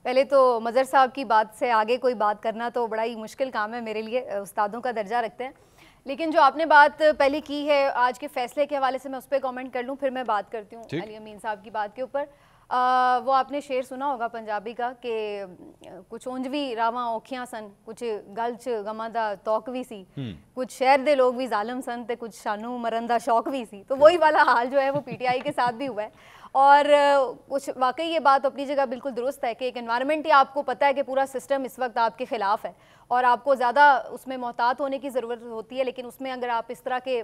پہلے تو مظہر صاحب کی بات سے آگے کوئی بات کرنا تو بڑا ہی مشکل کام ہے میرے لیے، استادوں کا درجہ رکھتے ہیں. لیکن جو آپ نے بات پہلے کی ہے آج کے فیصلے کے حوالے سے، میں اس پہ کامنٹ کر لوں پھر میں بات کرتی ہوں علی امین صاحب کی بات کے اوپر. وہ آپ نے شعر سنا ہوگا پنجابی کا کہ کچھ اونجوی راواں اوکھیاں سن، کچھ گلچ غماں دا توق وی سی، کچھ شہر دے لوگ بھی ظالم سن تے کچھ شانو مرن دا شوق بھی سی. تو وہی والا حال جو ہے وہ پی ٹی آئی کے ساتھ بھی ہوا ہے. اور کچھ واقعی یہ بات اپنی جگہ بالکل درست ہے کہ ایک انوائرمنٹ ہی آپ کو پتہ ہے کہ پورا سسٹم اس وقت آپ کے خلاف ہے اور آپ کو زیادہ اس میں محتاط ہونے کی ضرورت ہوتی ہے. لیکن اس میں اگر آپ اس طرح کے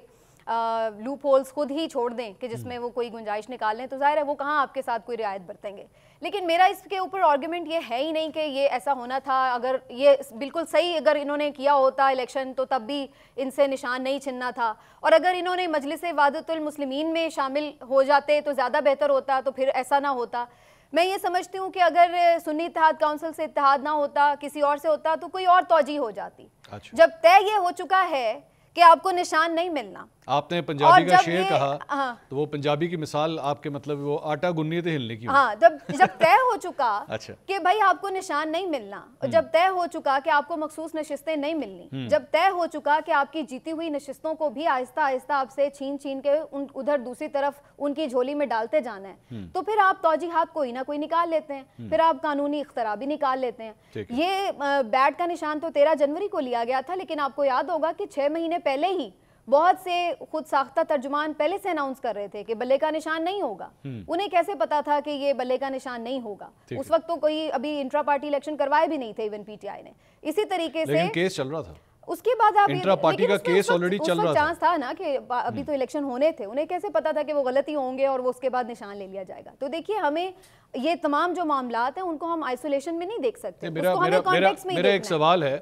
لوپ ہولز خود ہی چھوڑ دیں کہ جس میں وہ کوئی گنجائش نکال لیں تو ظاہر ہے وہ کہاں آپ کے ساتھ کوئی رعایت برتیں گے. لیکن میرا اس کے اوپر آرگومنٹ یہ ہے ہی نہیں کہ یہ ایسا ہونا تھا. اگر یہ بالکل صحیح اگر انہوں نے کیا ہوتا الیکشن تو تب بھی ان سے نشان نہیں چھننا تھا، اور اگر انہوں نے مجلس وحدت المسلمین میں شامل ہو جاتے تو زیادہ بہتر ہوتا، تو پھر ایسا نہ ہوتا. میں یہ سمجھتی ہوں کہ اگر سنی اتحاد کونسل سے اتحاد نہ ہوتا، کسی اور سے ہوتا تو کوئی اور توجہ ہو جاتی. جب طے یہ ہو چکا ہے کہ آپ کو نشان نہیں ملنا. آپ نے پنجابی کا شعر کہا تو وہ پنجابی کی مثال آپ کے مطلب وہ آٹا گننے تھے ہلنے کی. ہاں، جب طے ہو چکا کہ بھائی آپ کو نشان نہیں ملنا، جب طے ہو چکا کہ آپ کو مخصوص نشستیں نہیں ملنی، جب طے ہو چکا کہ آپ کی جیتی ہوئی نشستوں کو بھی آہستہ آہستہ آپ سے چھین کے ادھر دوسری طرف ان کی جھولی میں ڈالتے جانا ہے، تو پھر آپ توجیحات کوئی نہ کوئی نکال لیتے ہیں، پھر آپ قانونی اختراع بھی نکال لیتے ہیں. یہ بیٹ کا نشان تو 13 جنوری کو لیا گیا تھا، لیکن آپ کو یاد ہوگا کہ 6 مہینے پہلے ہی بہت سے خود ساختہ ترجمان پہلے سے اناؤنس کر رہے تھے کہ بلے کا نشان نہیں ہوگا. انہیں کیسے پتا تھا کہ یہ بلے کا نشان نہیں ہوگا؟ اس وقت تو کوئی ابھی انٹرا پارٹی الیکشن کروائے بھی نہیں تھے ایون پی ٹی آئی نے. اسی طریقے سے لیکن کیس چل رہا تھا اس کے بعد آپ انٹرا پارٹی کا کیس آلریڈی چل رہا تھا. چانس تھا نا کہ ابھی تو الیکشن ہونے تھے، انہیں کیسے پتا تھا کہ وہ غلطی ہوں گے اور وہ اس کے بعد نشان لے لیا جائے گا؟ تو دیکھیے ہمیں یہ تمام جو معاملات ہیں ان کو ہم آئسولیشن میں نہیں دیکھ سکتے. میرا ایک سوال ہے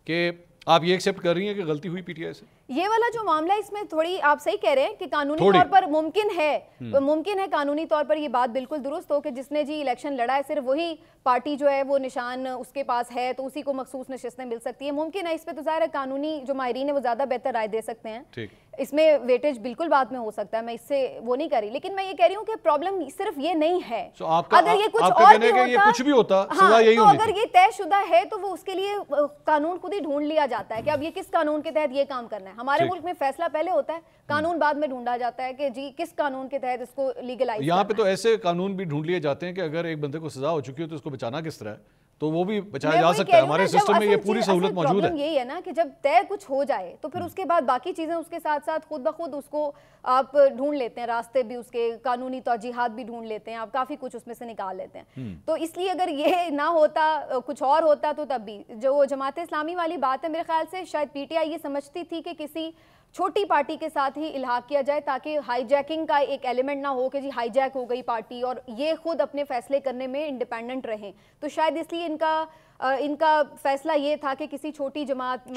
کہ آپ یہ ایکسیپٹ کر رہی ہیں کہ غلطی ہوئی پی ٹی آئی سے؟ یہ والا جو معاملہ اس میں تھوڑی آپ صحیح کہہ رہے ہیں کہ قانونی طور پر ممکن ہے قانونی طور پر یہ بات بالکل درست ہو کہ جس نے جی الیکشن لڑا ہے صرف وہی پارٹی جو ہے وہ نشان اس کے پاس ہے تو اسی کو مخصوص نشستیں مل سکتی ہیں. ممکن ہے اس پہ تو ظاہر ہے قانونی جو ماہرین ہیں وہ زیادہ بہتر رائے دے سکتے ہیں، اس میں ویٹیج بالکل بعد میں ہو سکتا ہے، میں اس سے وہ نہیں کر رہی. لیکن میں یہ کہہ رہی ہوں کہ پرابلم صرف یہ نہیں ہے. اگر یہ کچھ اور بھی ہوتا تو اگر یہ طے شدہ ہے تو وہ اس کے لیے قانون خود ہی ڈھونڈ لیا جاتا ہے کہ اب یہ کس قانون کے تحت یہ کام کرنا ہے. ہمارے ملک میں فیصلہ پہلے ہوتا ہے، قانون بعد میں ڈھونڈا جاتا ہے کہ جی کس قانون کے تحت اس کو لیگلائز. یہاں پہ تو ایسے قانون بھی ڈھونڈ لیے جاتے ہیں کہ اگر ایک بندے کو سزا ہو چکی ہو تو اس کو بچانا کس طرح ہے تو وہ بھی بچایا جا سکتا ہے. ہمارے سسٹم میں یہ پوری سہولت موجود ہے. یہی ہے نا کہ جب طے کچھ ہو جائے تو پھر اس کے بعد باقی چیزیں اس کے ساتھ ساتھ خود بخود اس کو آپ ڈھونڈ لیتے ہیں، راستے بھی اس کے قانونی توجیحات بھی ڈھونڈ لیتے ہیں، آپ کافی کچھ اس میں سے نکال لیتے ہیں. تو اس لیے اگر یہ نہ ہوتا کچھ اور ہوتا تو تب بھی جو جماعت اسلامی والی بات ہے میرے خیال سے شاید پی ٹی آئی یہ سمجھتی تھی کہ کسی چھوٹی پارٹی کے ساتھ ہی الحاق کیا جائے تاکہ ہائی جیکنگ کا ایک ایلیمنٹ نہ ہو کہ جی ہائی جیک ہو گئی پارٹی اور یہ خود اپنے فیصلے کرنے میں انڈیپینڈنٹ رہیں. تو شاید اس لیے ان کا فیصلہ یہ تھا کہ کسی چھوٹی جماعت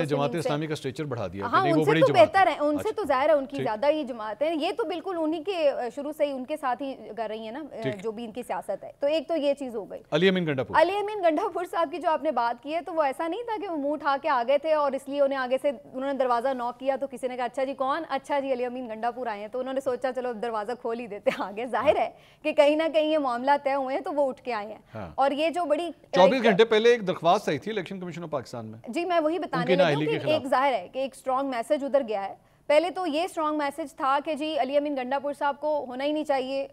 جماعت اسلامی کا سٹریچر بڑھا دیا. ہاں ان سے تو بہتر ہے، ان سے تو ظاہر ہے ان کی زیادہ ہی جماعت ہے. یہ تو بالکل انہی کے شروع سے ہی ان کے ساتھ ہی کر رہی ہیں نا جو بھی ان کی سیاست ہے. تو ایک تو یہ چیز ہو گئی. علی امین گنڈا پور صاحب کی جو آپ نے بات کی ہے تو وہ ایسا نہیں تھا کہ وہ منہ اٹھا کے آگے تھے اور اس لیے انہیں آگے سے انہوں نے دروازہ نوک کیا تو کسی نے کہا اچھا جی کون؟ اچھا جی علی امین گنڈا پور آئے ہیں. تو انہوں نے سوچا چلو دروازہ کھول ہی دیتے ہیں آگے. ظاہر ہے کہ کہیں نہ کہیں یہ معاملہ طے ہوئے ہیں تو وہ اٹھ کے آئے ہیں. اور یہ جو بڑی 24 گھنٹے پہلے ایک درخواست آئی تھی الیکشن کمیشن آف پاکستان میں. جی میں وہی بتانے لگی ہوں کہ ایک ظاہر ہے کہ ایک سٹرونگ میسج ادھر گیا ہے. پہلے تو یہ سٹرونگ میسج تھا کہ جی علی امین گنڈا پور صاحب کو ہونا ہی نہیں چاہیے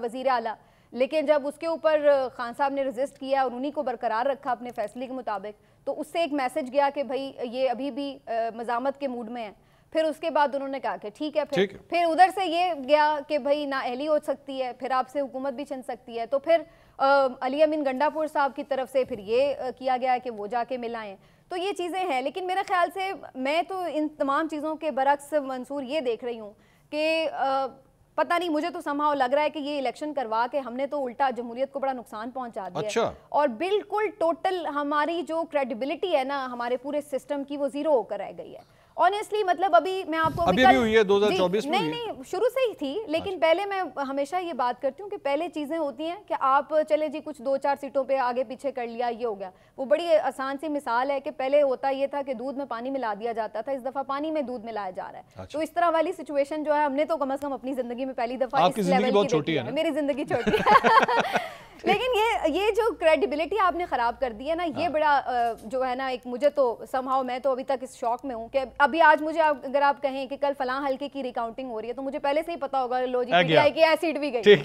وزیر اعلیٰ، لیکن جب اس کے اوپر خان صاحب نے رزسٹ کیا اور انہی کو برقرار رکھا اپنے فیصلے کے مطابق تو اس سے ایک میسج گیا کہ بھائی یہ ابھی بھی مزاحمت کے موڈ میں ہیں. پھر اس کے بعد انہوں نے کہا کہ ٹھیک ہے. پھر ادھر سے یہ گیا کہ بھائی نااہلی ہو سکتی ہے، پھر آپ سے حکومت بھی چھن سکتی ہے. تو پھر علی امین گنڈا پور صاحب کی طرف سے پھر یہ کیا گیا کہ وہ جا کے ملائیں. تو یہ چیزیں ہیں. لیکن میرے خیال سے میں تو ان تمام چیزوں کے برعکس منصور یہ دیکھ رہی ہوں کہ پتہ نہیں مجھے تو سمہاؤ لگ رہا ہے کہ یہ الیکشن کروا کے ہم نے تو الٹا جمہوریت کو بڑا نقصان پہنچا دیا ہے. اور بالکل ٹوٹل ہماری جو کریڈیبلٹی ہے نا ہمارے پورے سسٹم کی وہ زیرو ہو کر رہ گئی ہے. آنیسٹلی مطلب ابھی میں آپ کو ابھی ہوئی ہے 2024 میں نہیں شروع سے ہی تھی. لیکن پہلے میں ہمیشہ یہ بات کرتی ہوں کہ پہلے چیزیں ہوتی ہیں کہ آپ چلے جی کچھ 2-4 سیٹوں پہ آگے پیچھے کر لیا یہ ہو گیا. وہ بڑی آسان سی مثال ہے کہ پہلے ہوتا یہ تھا کہ دودھ میں پانی ملا دیا جاتا تھا، اس دفعہ پانی میں دودھ ملایا جا رہا ہے. تو اس طرح والی سچویشن جو ہے ہم نے تو کم از کم اپنی زندگی میں پہلی دفعہ اس لیول کی دیکھی ہے. میری زندگی چھوٹی ہے لیکن یہ جو کریڈیبلٹی آپ نے خراب کر دی ہے نا, یہ بڑا جو ہے نا ایک مجھے تو سمہاؤ میں تو ابھی تک اس شوق میں ہوں کہ ابھی آج مجھے اگر آپ کہیں کہ کل فلاں حلقے کی ریکاؤنٹنگ ہو رہی ہے تو مجھے پہلے سے ہی پتا ہوگا لو جی پی ٹی آئی کی ایسیٹ بھی گئی.